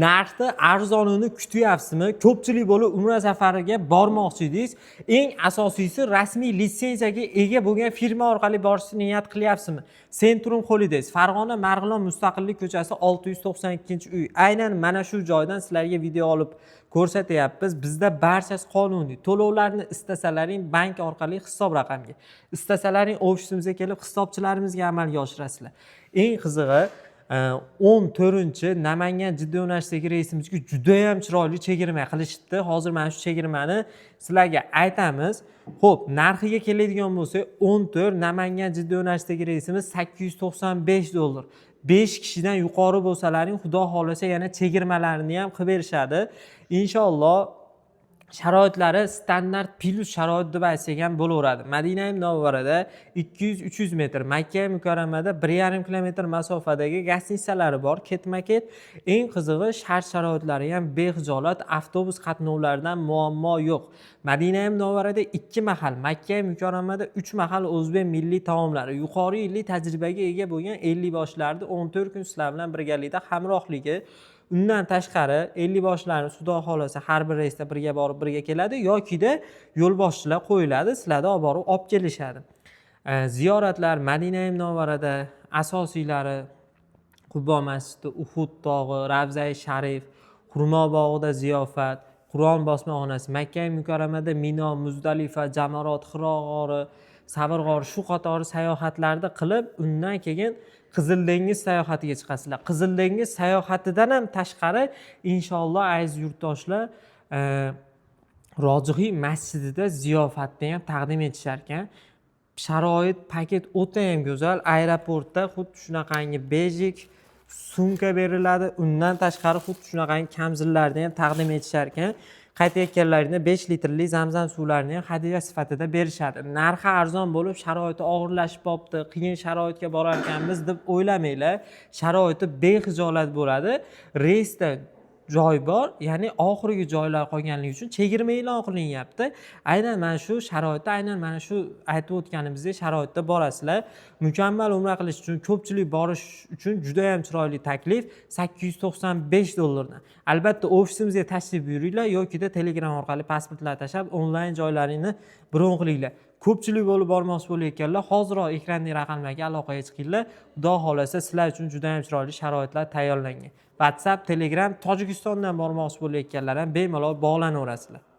narxda arzonini kutyapsizmi? Ko'pchilik bo'lib umra safariga bormoqchi edingiz. Eng asosiysi rasmiy litsenziyaga ega bo'lgan firma orqali borishni niyat qilyapsizmi? Centrum Holidays, Farg'ona Marg'ilon Mustaqillik ko'chasi 692-uy. Aynan mana shu joydan sizlarga video olib ko'rsatyapmiz. Bizda barchasi qonuniy. To'lovlarni istasalaring bank orqali hisob raqamga, istasalaring ofisimizga kelib hisobchilarimizga amalga oshirasizlar. Eng qizig'i 14-Namangan Jidda yo'nalishidagi reysimizga juda ham chiroyli chegirma qilishibdi. Hozir mana shu chegirmani sizlarga aytamiz. Xo'p, narxiga keladigan bo'lsak, 14 Namangan Jidda yo'nalishidagi reysimiz $895. 5 kishidan yuqori bo'lsalaring, xudo xolasa yana chegirmalarni ham qilib berishadi. Inshaalloh sharoitlari standart plus sharoit deb aytsak ham bo'laveradi. Madina Munavvarada 200-300 metr, Makka Mukarramada 1,5 kilometr masofadagi gastitsalari bor, ketma-ket. Eng qizig'i shart-sharoitlari ham bexijolat, avtobus qatnovlaridan muammo yo'q. Madina Munavvarada 2 mahal, Makka Mukarramada 3 mahal o'zbek milliy taomlari, yuqori yillik tajribaga ega bo'lgan 50 boshlarni 14 kun sizlar bilan birgalikda hamrohligi. Undan tashqari 50 boshlarni xudo xolasa har bir reysda birga borib birga keladi yoki-da yo'lboshchilar qo'yiladi, sizlarni olib borib olib kelishadi. Ziyoratlar Madina Munavvarada asosiylari Qubo masjidi, Uhud tog'i, Ravza-i Sharif, Xurmo bog'ida ziyofat, Qur'on bosmaxonasi, Makka Mukarramada Mino, Muzdalifa, Jamarot, Hiro g'ori, Savr g'ori shu qatori sayohatlarni qilib, undan keyin Qizil dengiz sayohatiga chiqasizlar. Qizil dengiz sayohatidan ham tashqari inshaalloh aziz yurtdoshlar Rojixiy masjidida ziyofatni ham taqdim etishar ekan. Sharoit, paket o'ta ham go'zal. Aeroportda xuddi shunaqangi bejik sumka beriladi. Undan tashqari xuddi shunaqangi kamzillarni ham taqdim etishar ekan. Qaytayotganlarini 5 litrli zamzam suvlarini ham hadya sifatida berishadi. Narxi arzon bo'lib, sharoiti og'irlashib qopti, qiyin sharoitga borar ekanmiz deb o'ylamanglar. Sharoiti bexijolat bo'ladi. Reysda joy bor, ya'ni oxirgi joylar qolganligi uchun chegirma e'lon qilinyapti. Aynan mana shu sharoitda, aynan mana shu aytib o'tganimizdek sharoitda borasizlar. Mukammal umra qilish uchun, ko'pchilik borish uchun juda ham chiroyli taklif $895 dan. Albatta ofisimizga tashrif buyuringlar yoki-da Telegram orqali pasportlar tashab onlayn joylaringni bron qilinglar. Ko'pchilik bo'lib bormoqchi bo'layotganlar, hoziroq ekrandagi raqamlarga aloqaga chiqinglar. Xudo xolasa sizlar uchun juda ham chiroyli sharoitlar tayyorlangan. WhatsApp, Telegram, Tojikistondan bormoqchi bo'layotganlar ham bemalol bog'lanaverasizlar.